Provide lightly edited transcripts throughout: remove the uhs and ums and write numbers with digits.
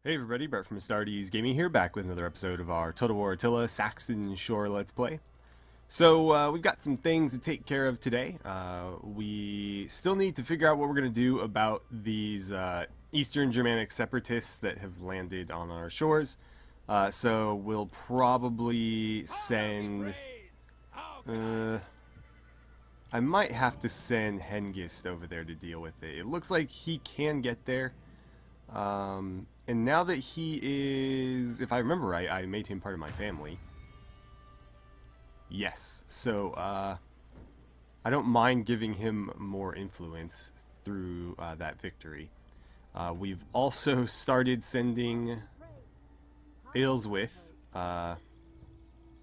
Hey everybody, Brett from AstartesGaming here, back with another episode of our Total War Attila Saxon Shore Let's Play. So, we've got some things to take care of today. We still need to figure out what we're going to do about these Eastern Germanic separatists that have landed on our shores. So, we'll probably send... I might have to send Hengist over there to deal with it. It looks like he can get there. And now that he is, if I remember right, I made him part of my family. Yes, so, I don't mind giving him more influence through that victory. We've also started sending Ayleswith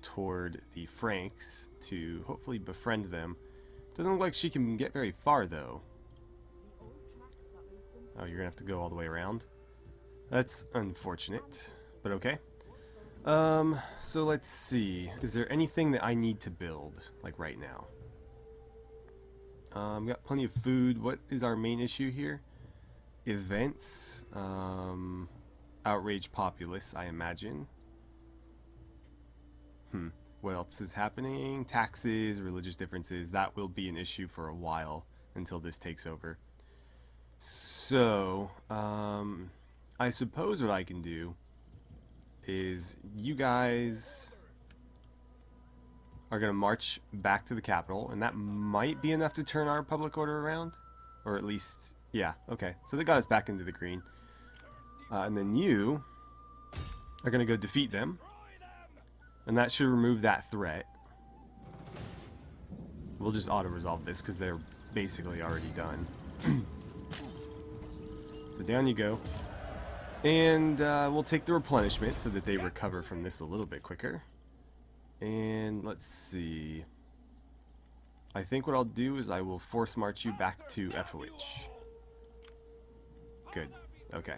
toward the Franks to hopefully befriend them. Doesn't look like she can get very far, though. Oh, you're gonna have to go all the way around? That's unfortunate, but okay. So let's see. Is there anything that I need to build, like right now? We got plenty of food. What is our main issue here? Events. Outrage populace, I imagine. What else is happening? Taxes, religious differences. That will be an issue for a while until this takes over. So, I suppose what I can do is you guys are going to march back to the capital, and that might be enough to turn our public order around. Or at least, yeah, okay. So they got us back into the green. And then you are going to go defeat them. And that should remove that threat. We'll just auto-resolve this because they're basically already done. So down you go. And we'll take the replenishment so that they recover from this a little bit quicker. And let's see. I think what I'll do is I will force march you back to Ephesus. Good. Okay.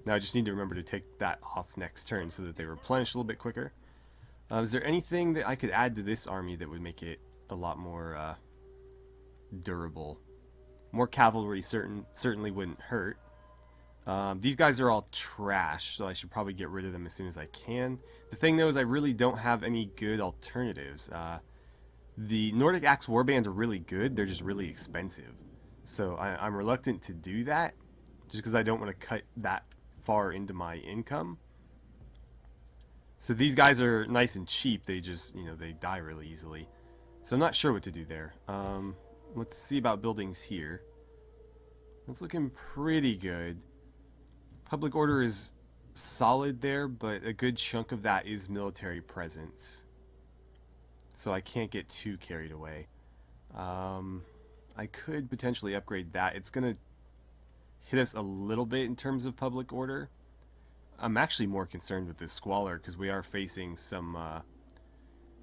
Now I just need to remember to take that off next turn so that they replenish a little bit quicker. Is there anything that I could add to this army that would make it a lot more durable? More cavalry certainly wouldn't hurt. These guys are all trash, so I should probably get rid of them as soon as I can. The thing, though, is I really don't have any good alternatives. The Nordic Axe Warband are really good, they're just really expensive. So I'm reluctant to do that, just because I don't want to cut that far into my income. So these guys are nice and cheap, they just, they die really easily. So I'm not sure what to do there. Let's see about buildings here. It's looking pretty good. Public order is solid there, but a good chunk of that is military presence. So I can't get too carried away. I could potentially upgrade that. It's going to hit us a little bit in terms of public order. I'm actually more concerned with this squalor because we are facing some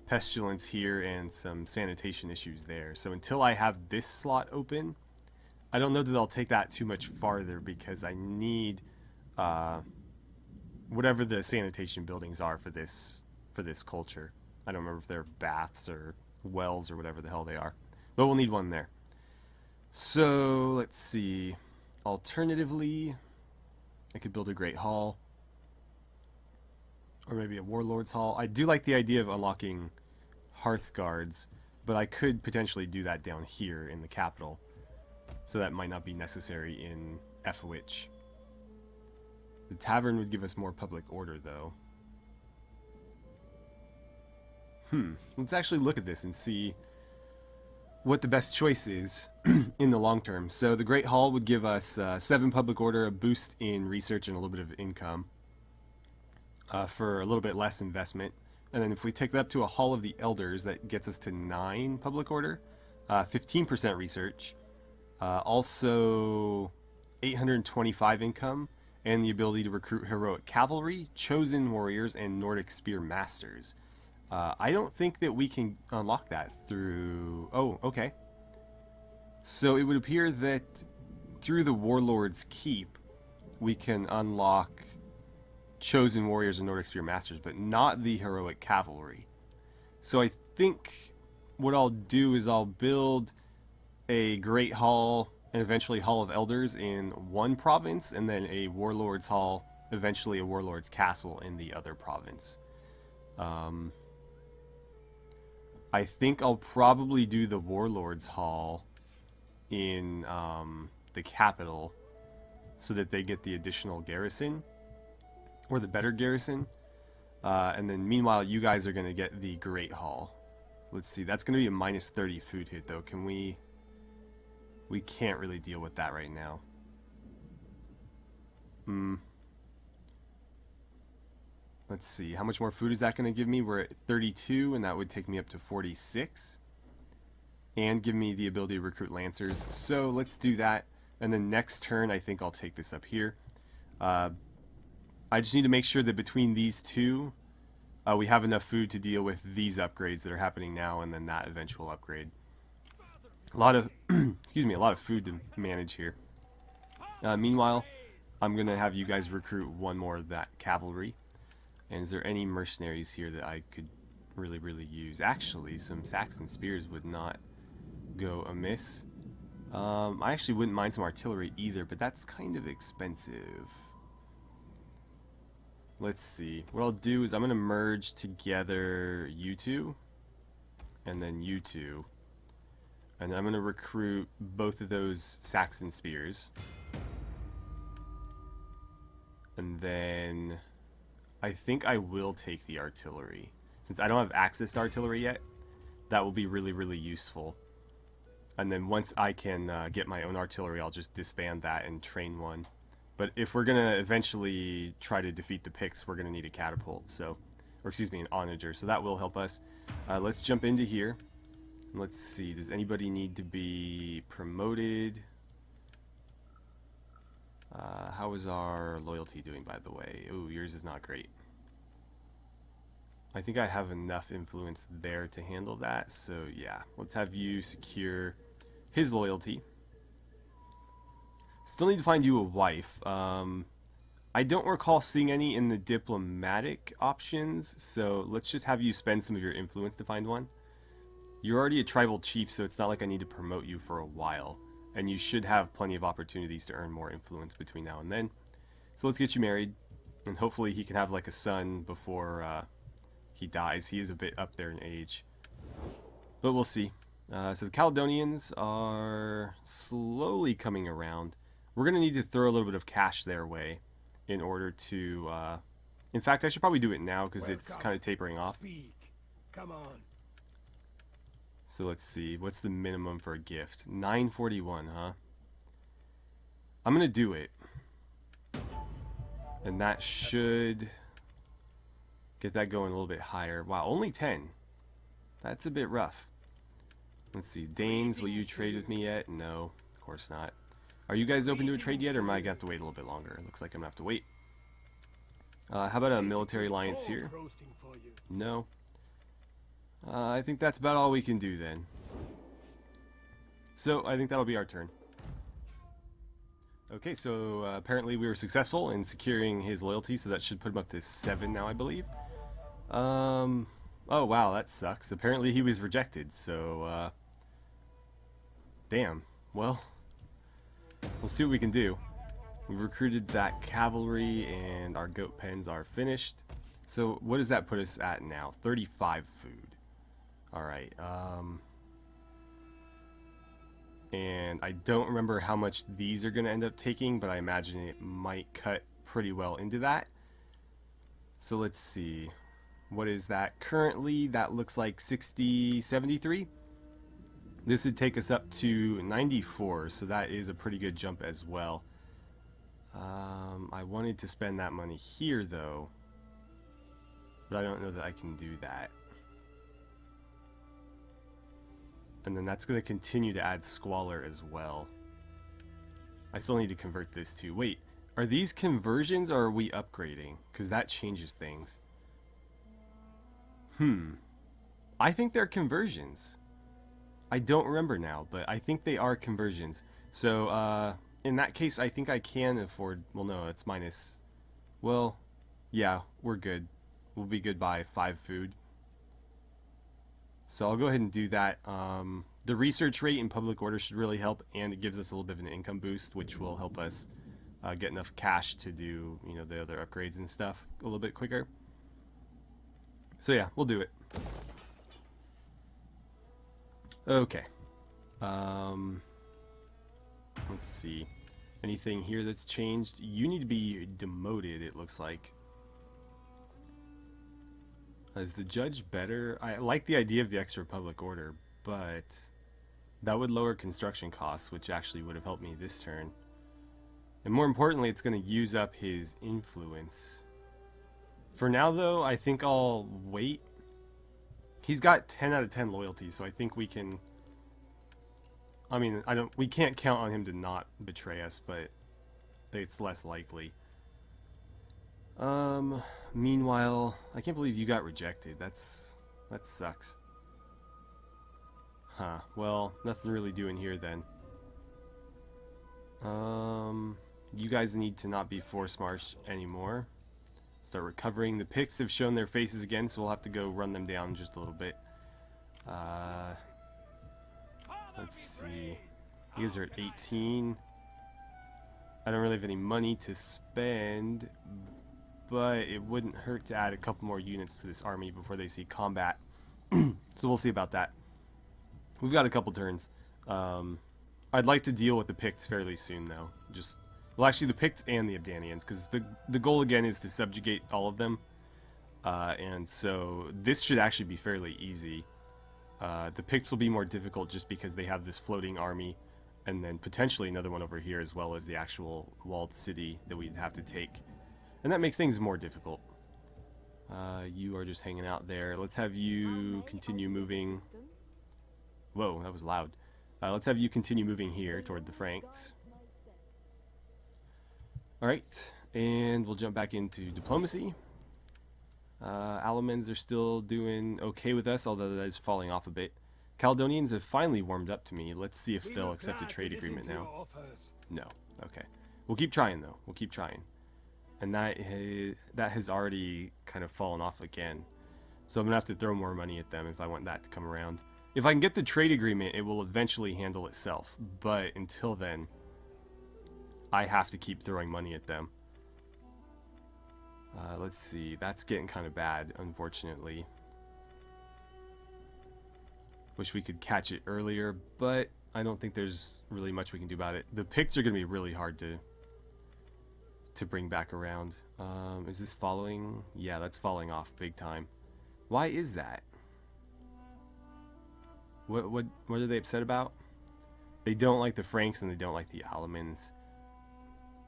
pestilence here and some sanitation issues there. So until I have this slot open, I don't know that I'll take that too much farther because I need whatever the sanitation buildings are for this culture. I don't remember if they're baths or wells or whatever the hell they are, but we'll need one there. So let's see. Alternatively, I could build a great hall. Or maybe a warlord's hall. I do like the idea of unlocking hearth guards, but I could potentially do that down here in the capital. So that might not be necessary in Ephesus. The tavern would give us more public order, though. Let's actually look at this and see what the best choice is in the long term. So the Great Hall would give us 7 public order, a boost in research, and a little bit of income. For a little bit less investment. And then if we take that up to a Hall of the Elders, that gets us to 9 public order, 15% research, also 825 income, and the ability to recruit heroic cavalry, chosen warriors, and Nordic spear masters. I don't think that we can unlock that through... Oh, okay. So it would appear that through the Warlord's Keep, we can unlock chosen warriors and Nordic spear masters, but not the heroic cavalry. So I think what I'll do is I'll build a Great Hall and eventually Hall of Elders in one province, and then a Warlord's Hall eventually a warlord's castle in the other province. I think I'll probably do the warlord's hall in the capital so that they get the additional garrison, or the better garrison. And then meanwhile, you guys are going to get the Great Hall. Let's see, that's going to be a minus 30 food hit, though. Can we... We can't really deal with that right now. Let's see, how much more food is that going to give me? We're at 32, and that would take me up to 46. And give me the ability to recruit Lancers. So let's do that. And then next turn, I think I'll take this up here. I just need to make sure that between these two, we have enough food to deal with these upgrades that are happening now, and then that eventual upgrade. A lot of, excuse me, a lot of food to manage here. Meanwhile, I'm going to have you guys recruit one more of that cavalry. And is there any mercenaries here that I could really use? Actually, some Saxon spears would not go amiss. I actually wouldn't mind some artillery either, but that's kind of expensive. Let's see. What I'll do is I'm going to merge together you two, and then you two. And I'm going to recruit both of those Saxon spears. And then I think I will take the artillery. Since I don't have access to artillery yet, that will be really useful. And then once I can get my own artillery, I'll just disband that and train one. But if we're going to eventually try to defeat the Picts, we're going to need a catapult. So, or excuse me, an onager. So that will help us. Let's jump into here. Let's see, does anybody need to be promoted? How is our loyalty doing, by the way? Oh, yours is not great. I think I have enough influence there to handle that. So yeah, let's have you secure his loyalty. Still need to find you a wife. I don't recall seeing any in the diplomatic options, so let's just have you spend some of your influence to find one. You're already a tribal chief, so it's not like I need to promote you for a while. And you should have plenty of opportunities to earn more influence between now and then. So let's get you married. And hopefully he can have like a son before he dies. He is a bit up there in age. But we'll see. So the Caledonians are slowly coming around. We're going to need to throw a little bit of cash their way in order to... in fact, I should probably do it now because it's kind of tapering off. Come on. So let's see, what's the minimum for a gift? 941, huh? I'm gonna do it. And that should get that going a little bit higher. Wow, only 10. That's a bit rough. Let's see, Danes, will you trade with me yet? No, of course not. Are you guys open to a trade yet, or am I gonna have to wait a little bit longer? It looks like I'm gonna have to wait. How about a military alliance here? No. I think that's about all we can do then. So I think that'll be our turn. Okay, so apparently we were successful in securing his loyalty, so that should put him up to 7 now, I believe. Oh wow, that sucks. Apparently he was rejected, so damn. Well, we'll see what we can do. We've recruited that cavalry, and our goat pens are finished. So what does that put us at now? 35 food. Alright, and I don't remember how much these are going to end up taking, but I imagine it might cut pretty well into that. So let's see. What is that? Currently, that looks like 73. This would take us up to 94, so that is a pretty good jump as well. I wanted to spend that money here, though, but I don't know that I can do that. And then that's going to continue to add squalor as well. I still need to convert this too. Wait, are these conversions or are we upgrading? Because that changes things. I think they're conversions. I don't remember now, but I think they are conversions. So, in that case, I think I can afford... Well, no, it's minus... Well, yeah, we're good. We'll be good by 5 food. So I'll go ahead and do that. The research rate in public order should really help, and it gives us a little bit of an income boost, which will help us get enough cash to do, you know, the other upgrades and stuff a little bit quicker. So yeah, we'll do it. Okay. Let's see. Anything here that's changed? You need to be demoted, it looks like. Is the judge better? I like the idea of the extra public order, but that would lower construction costs, which actually would have helped me this turn. And more importantly, it's going to use up his influence. For now, though, I think I'll wait. He's got 10 out of 10 loyalty, so I think we can... I mean, we can't count on him to not betray us, but it's less likely. Meanwhile, I can't believe you got rejected. That sucks. Huh. Well, nothing really doing here then. You guys need to not be force marched anymore. Start recovering. The Picts have shown their faces again, so we'll have to go run them down just a little bit. Let's see. You guys are at 18. I don't really have any money to spend, but it wouldn't hurt to add a couple more units to this army before they see combat. So we'll see about that. We've got a couple turns. I'd like to deal with the Picts fairly soon, though. Well, actually, the Picts and the Abdanians, because the goal again is to subjugate all of them. And so this should actually be fairly easy. The Picts will be more difficult just because they have this floating army, and then potentially another one over here, as well as the actual walled city that we'd have to take. And that makes things more difficult. You are just hanging out there. Let's have you continue moving. Whoa, that was loud. Let's have you continue moving here toward the Franks. Alright, and we'll jump back into diplomacy. Alamans are still doing okay with us, although that is falling off a bit. Caledonians have finally warmed up to me. Let's see if they'll accept a trade agreement now. No. Okay. We'll keep trying, though. We'll keep trying. And that has already kind of fallen off again. So I'm going to have to throw more money at them if I want that to come around. If I can get the trade agreement, it will eventually handle itself. But until then, I have to keep throwing money at them. Let's see. That's getting kind of bad, unfortunately. Wish we could catch it earlier, but I don't think there's really much we can do about it. The Picts are going to be really hard to bring back around. Is this following? Yeah, that's falling off big time. Why is that? What are they upset about? They don't like the Franks and they don't like the Alamans.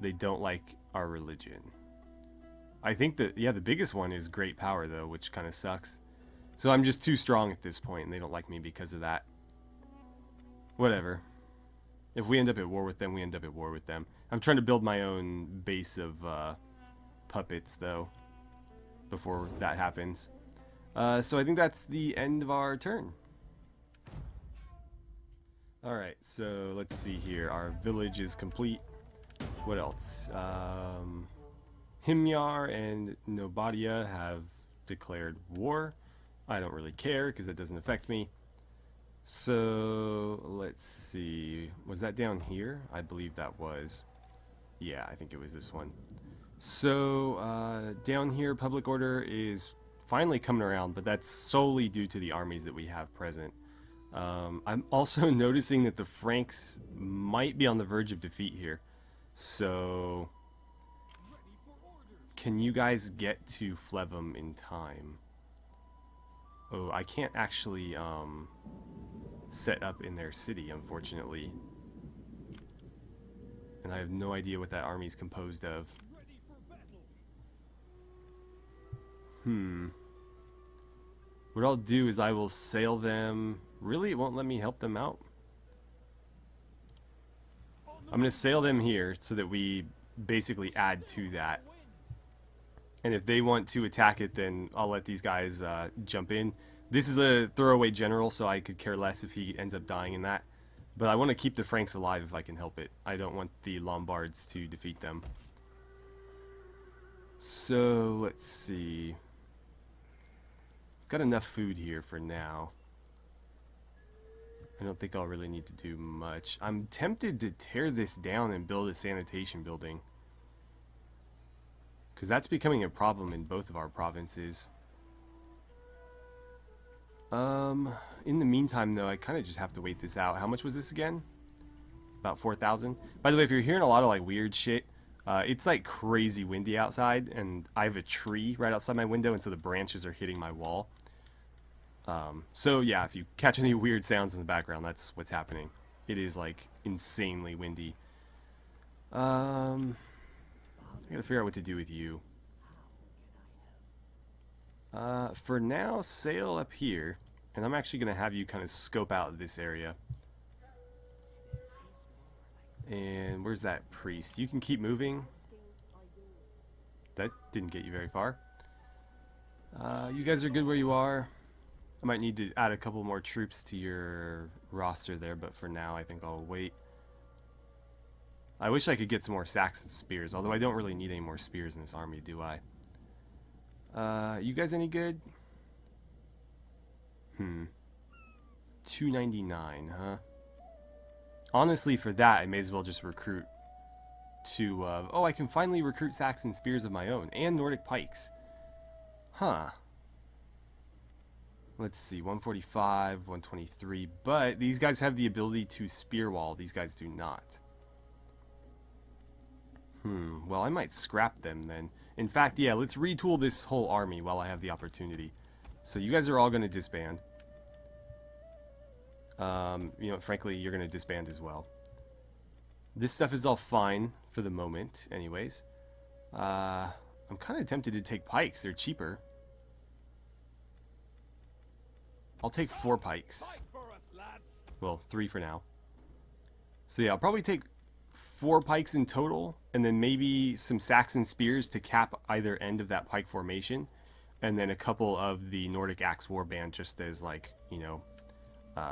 They don't like our religion. I think that, yeah, the biggest one is great power, though, which kind of sucks. So I'm just too strong at this point, and they don't like me because of that. Whatever. If we end up at war with them, we end up at war with them. I'm trying to build my own base of puppets, though, before that happens. So I think that's the end of our turn. Alright, so let's see here. Our village is complete. What else? Himyar and Nobadia have declared war. I don't really care because it doesn't affect me. So let's see. Was that down here? I believe that was. Yeah, I think it was this one. So down here, public order is finally coming around, but that's solely due to the armies that we have present. I'm also noticing that the Franks might be on the verge of defeat here. So can you guys get to Flevum in time? Oh, I can't actually set up in their city, unfortunately. And I have no idea what that army is composed of. What I'll do is I will sail them. Really, it won't let me help them out. I'm going to sail them here so that we basically add to that. And if they want to attack it, then I'll let these guys jump in. This is a throwaway general, so I could care less if he ends up dying in that. But I want to keep the Franks alive if I can help it. I don't want the Lombards to defeat them. So, let's see. Got enough food here for now. I don't think I'll really need to do much. I'm tempted to tear this down and build a sanitation building. Because that's becoming a problem in both of our provinces. In the meantime, though, I kind of just have to wait this out. How much was this again? About 4,000. By the way, if you're hearing a lot of like weird shit, it's like crazy windy outside, and I have a tree right outside my window, and so the branches are hitting my wall. So yeah, if you catch any weird sounds in the background, that's what's happening. It is like insanely windy. I gotta figure out what to do with you. For now, sail up here, and I'm actually gonna have you kind of scope out this area. And where's that priest? You can keep moving. That didn't get you very far. You guys are good where you are. I might need to add a couple more troops to your roster there, but for now I think I'll wait. I wish I could get some more Saxon spears, although I don't really need any more spears in this army, do I? You guys any good? 299, huh? Honestly, for that, I may as well just recruit to, oh, I can finally recruit Saxon spears of my own, and Nordic pikes. Huh. Let's see, 145, 123, but these guys have the ability to spear wall, these guys do not. Well, I might scrap them then. In fact, yeah, let's retool this whole army while I have the opportunity. So you guys are all going to disband. You know, frankly, you're going to disband as well. This stuff is all fine for the moment, anyways. I'm kind of tempted to take pikes. They're cheaper. I'll take 4 pikes. Well, 3 for now. So yeah, I'll probably take 4 pikes in total, and then maybe some Saxon spears to cap either end of that pike formation, and then a couple of the Nordic Axe Warband just as, like, you know,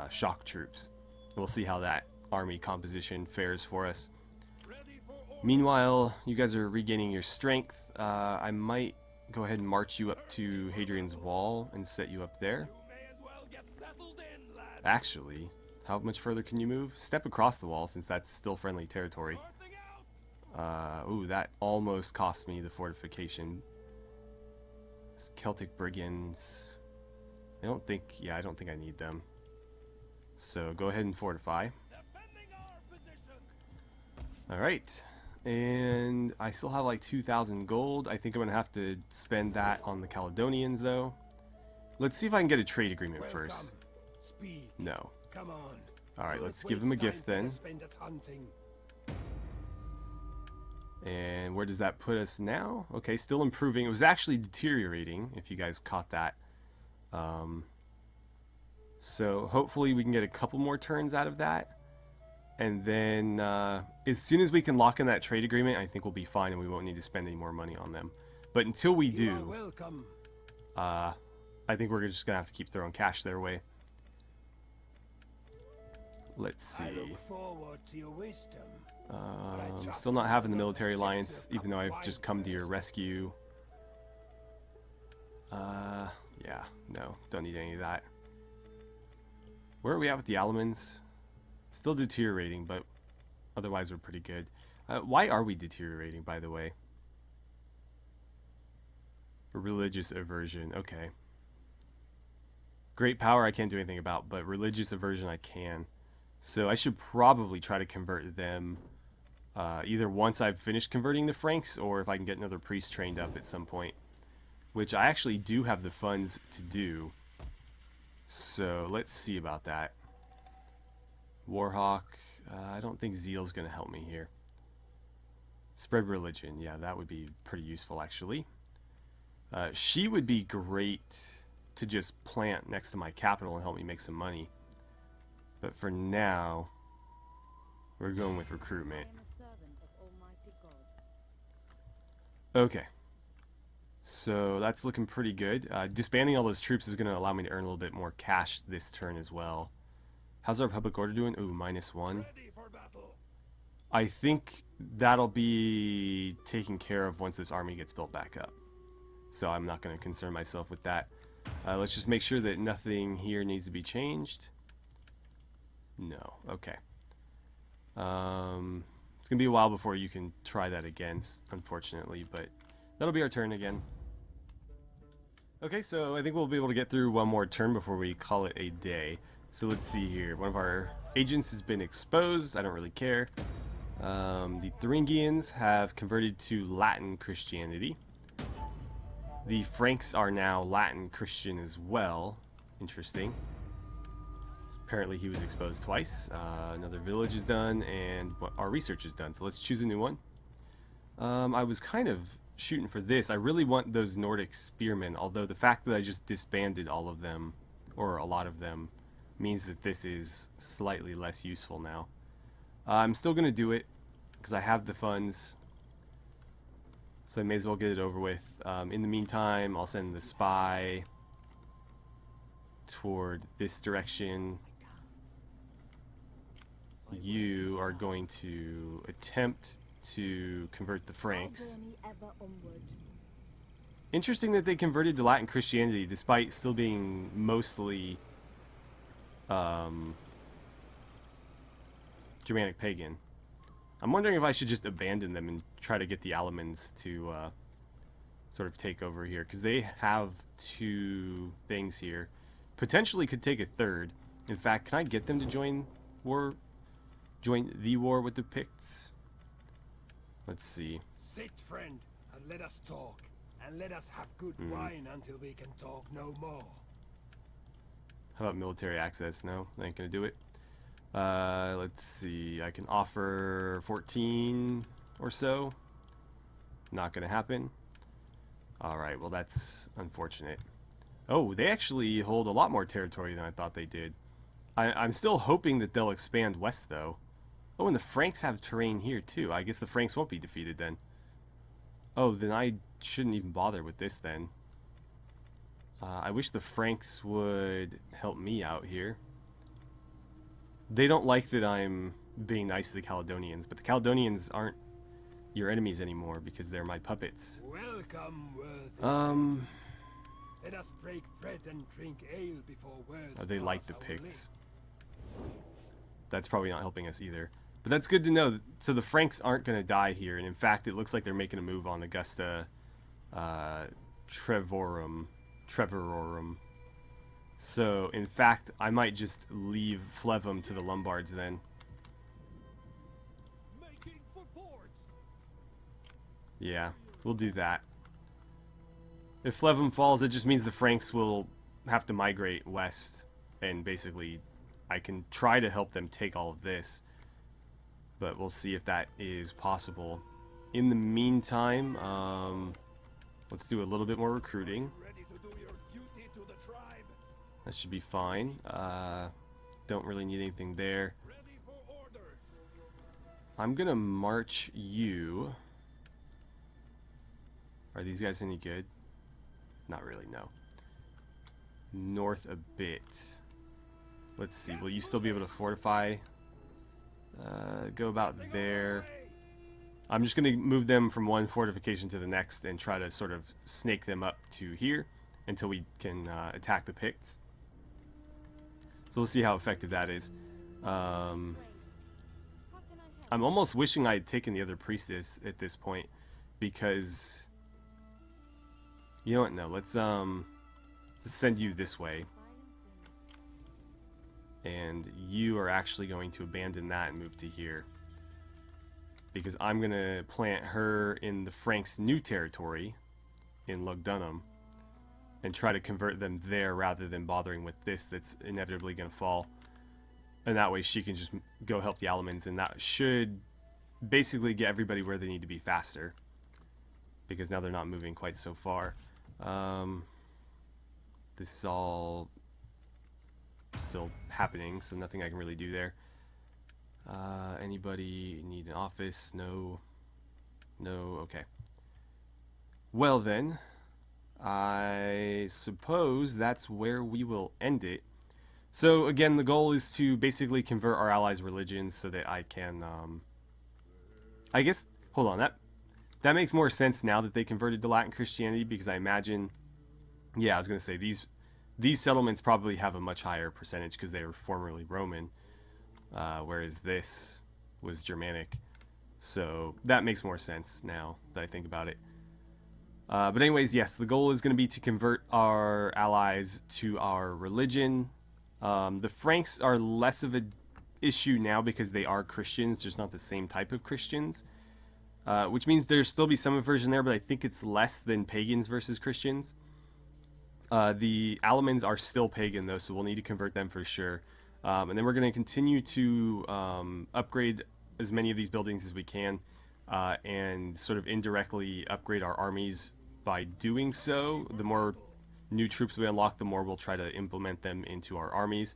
shock troops. We'll see how that army composition fares for us. Meanwhile, you guys are regaining your strength. I might go ahead and march you up to Hadrian's Wall and set you up there. Actually, how much further can you move? Step across the wall, since that's still friendly territory. Ooh, that almost cost me the fortification. Celtic Brigands. I don't think I need them. So go ahead and fortify. Alright. And I still have like 2,000 gold. I think I'm going to have to spend that on the Caledonians, though. Let's see if I can get a trade agreement first. No. Alright, let's give them a gift then. And where does that put us now? Okay, still improving. It was actually deteriorating, if you guys caught that. So hopefully we can get a couple more turns out of that. And then as soon as we can lock in that trade agreement, I think we'll be fine and we won't need to spend any more money on them. But until we do, I think we're just going to have to keep throwing cash their way. Let's see. Still not having the military alliance, even though I've just come to your rescue. Yeah, no, don't need any of that. Where are we at with the Alamans? Still deteriorating, but otherwise we're pretty good. Why are we deteriorating, by the way? Religious aversion, okay. Great power I can't do anything about, but religious aversion I can. So I should probably try to convert them either once I've finished converting the Franks, or if I can get another priest trained up at some point. Which I actually do have the funds to do. So let's see about that. Warhawk, I don't think Zeal's going to help me here. Spread religion, yeah, that would be pretty useful actually. She would be great to just plant next to my capital and help me make some money. But for now, we're going with recruitment. Okay. So that's looking pretty good. Disbanding all those troops is going to allow me to earn a little bit more cash this turn as well. How's our public order doing? Ooh, -1. I think that'll be taken care of once this army gets built back up. So I'm not going to concern myself with that. Let's just make sure that nothing here needs to be changed. No. Okay. It's going to be a while before you can try that again, unfortunately, but That'll be our turn again. Okay, so I think we'll be able to get through one more turn before we call it a day. So let's see here. One of our agents has been exposed. I don't really care. The Thuringians have converted to Latin Christianity. The Franks are now Latin Christian as well. Interesting. So apparently he was exposed twice. Another village is done, and our research is done. So let's choose a new one. I was kind of shooting for this. I really want those Nordic spearmen, although the fact that I just disbanded all of them, or a lot of them, means that this is slightly less useful now. I'm still going to do it because I have the funds, so I may as well get it over with. In the meantime, I'll send the spy toward this direction. You are going to attempt to convert the Franks. Interesting that they converted to Latin Christianity despite still being mostly Germanic pagan. I'm wondering if I should just abandon them and try to get the Alemans to sort of take over here, because they have 2 things here. Potentially could take a 3rd. In fact, can I get them to join the war with the Picts? Let's see. Sit, friend, and let us talk. And let us have good wine until we can talk no more. How about military access? No, that ain't gonna do it. Let's see. I can offer 14 or so. Not gonna happen. Alright, well that's unfortunate. Oh, they actually hold a lot more territory than I thought they did. I'm still hoping that they'll expand west, though. Oh, and the Franks have terrain here, too. I guess the Franks won't be defeated, then. Oh, then I shouldn't even bother with this, then. I wish the Franks would help me out here. They don't like that I'm being nice to the Caledonians, but the Caledonians aren't your enemies anymore because they're my puppets. Welcome, worthy. Let us break bread and drink ale before words. They like pass the our Picts. That's probably not helping us either. But that's good to know. So the Franks aren't going to die here, and in fact, it looks like they're making a move on Augusta Trevorum. So, in fact, I might just leave Flevum to the Lombards then. Making for boards. Yeah, we'll do that. If Flevum falls, it just means the Franks will have to migrate west, and basically I can try to help them take all of this, but we'll see if that is possible. In the meantime, let's do a little bit more recruiting. Ready to do your duty to the tribe. That should be fine. Don't really need anything there. Ready for orders. I'm gonna march you. Are these guys any good? Not really, no. North a bit. Let's see, will you still be able to fortify? Go about there. I'm just going to move them from one fortification to the next and try to sort of snake them up to here until we can attack the Picts. So we'll see how effective that is. I'm almost wishing I had taken the other priestess at this point, because you know what? No, let's send you this way. And you are actually going to abandon that and move to here. Because I'm going to plant her in the Franks' new territory in Lugdunum and try to convert them there rather than bothering with this that's inevitably going to fall. And that way she can just go help the Alemans, and that should basically get everybody where they need to be faster. Because now they're not moving quite so far. This is all still happening, so nothing I can really do there. Anybody need an office? No. No, okay. Well then, I suppose that's where we will end it. So again, the goal is to basically convert our allies' religions so that I can, I guess, hold on, that makes more sense now that they converted to Latin Christianity, because I imagine, yeah, I was going to say, these settlements probably have a much higher percentage because they were formerly Roman, whereas this was Germanic. So that makes more sense now that I think about it. But anyways, yes, the goal is going to be to convert our allies to our religion. The Franks are less of an issue now because they are Christians, just not the same type of Christians. Which means there'll still be some aversion there, but I think it's less than pagans versus Christians. The Alamans are still pagan, though, so we'll need to convert them for sure. And then we're going to continue to upgrade as many of these buildings as we can, and sort of indirectly upgrade our armies by doing so. The more new troops we unlock, the more we'll try to implement them into our armies.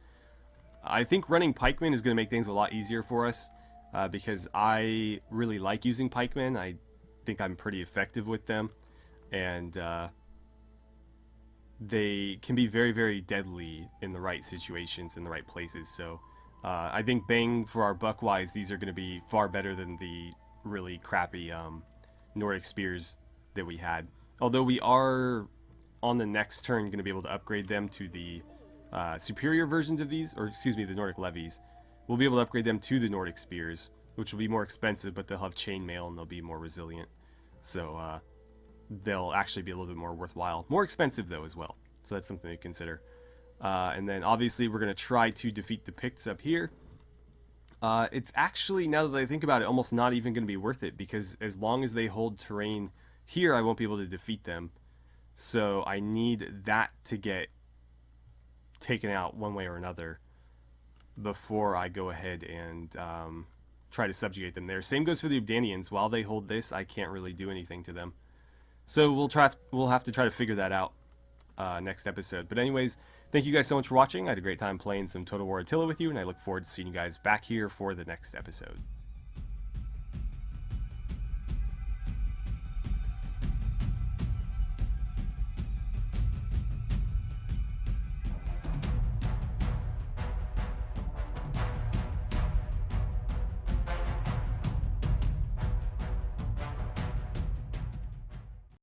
I think running pikemen is going to make things a lot easier for us, because I really like using pikemen. I think I'm pretty effective with them, and they can be very, very deadly in the right situations, in the right places. So I think bang for our buck wise, these are going to be far better than the really crappy Nordic spears that we had. Although we are on the next turn going to be able to upgrade them to the superior versions of these, or excuse me, the Nordic levies. We'll be able to upgrade them to the Nordic spears, which will be more expensive, but they'll have chainmail and they'll be more resilient. So they'll actually be a little bit more worthwhile. More expensive, though, as well. So that's something to consider. And then, obviously, we're going to try to defeat the Picts up here. It's actually, now that I think about it, almost not even going to be worth it, because as long as they hold terrain here, I won't be able to defeat them. So I need that to get taken out one way or another before I go ahead and try to subjugate them there. Same goes for the Ubdanians. While they hold this, I can't really do anything to them. So we'll have to try to figure that out next episode. But anyways, thank you guys so much for watching. I had a great time playing some Total War Attila with you, and I look forward to seeing you guys back here for the next episode.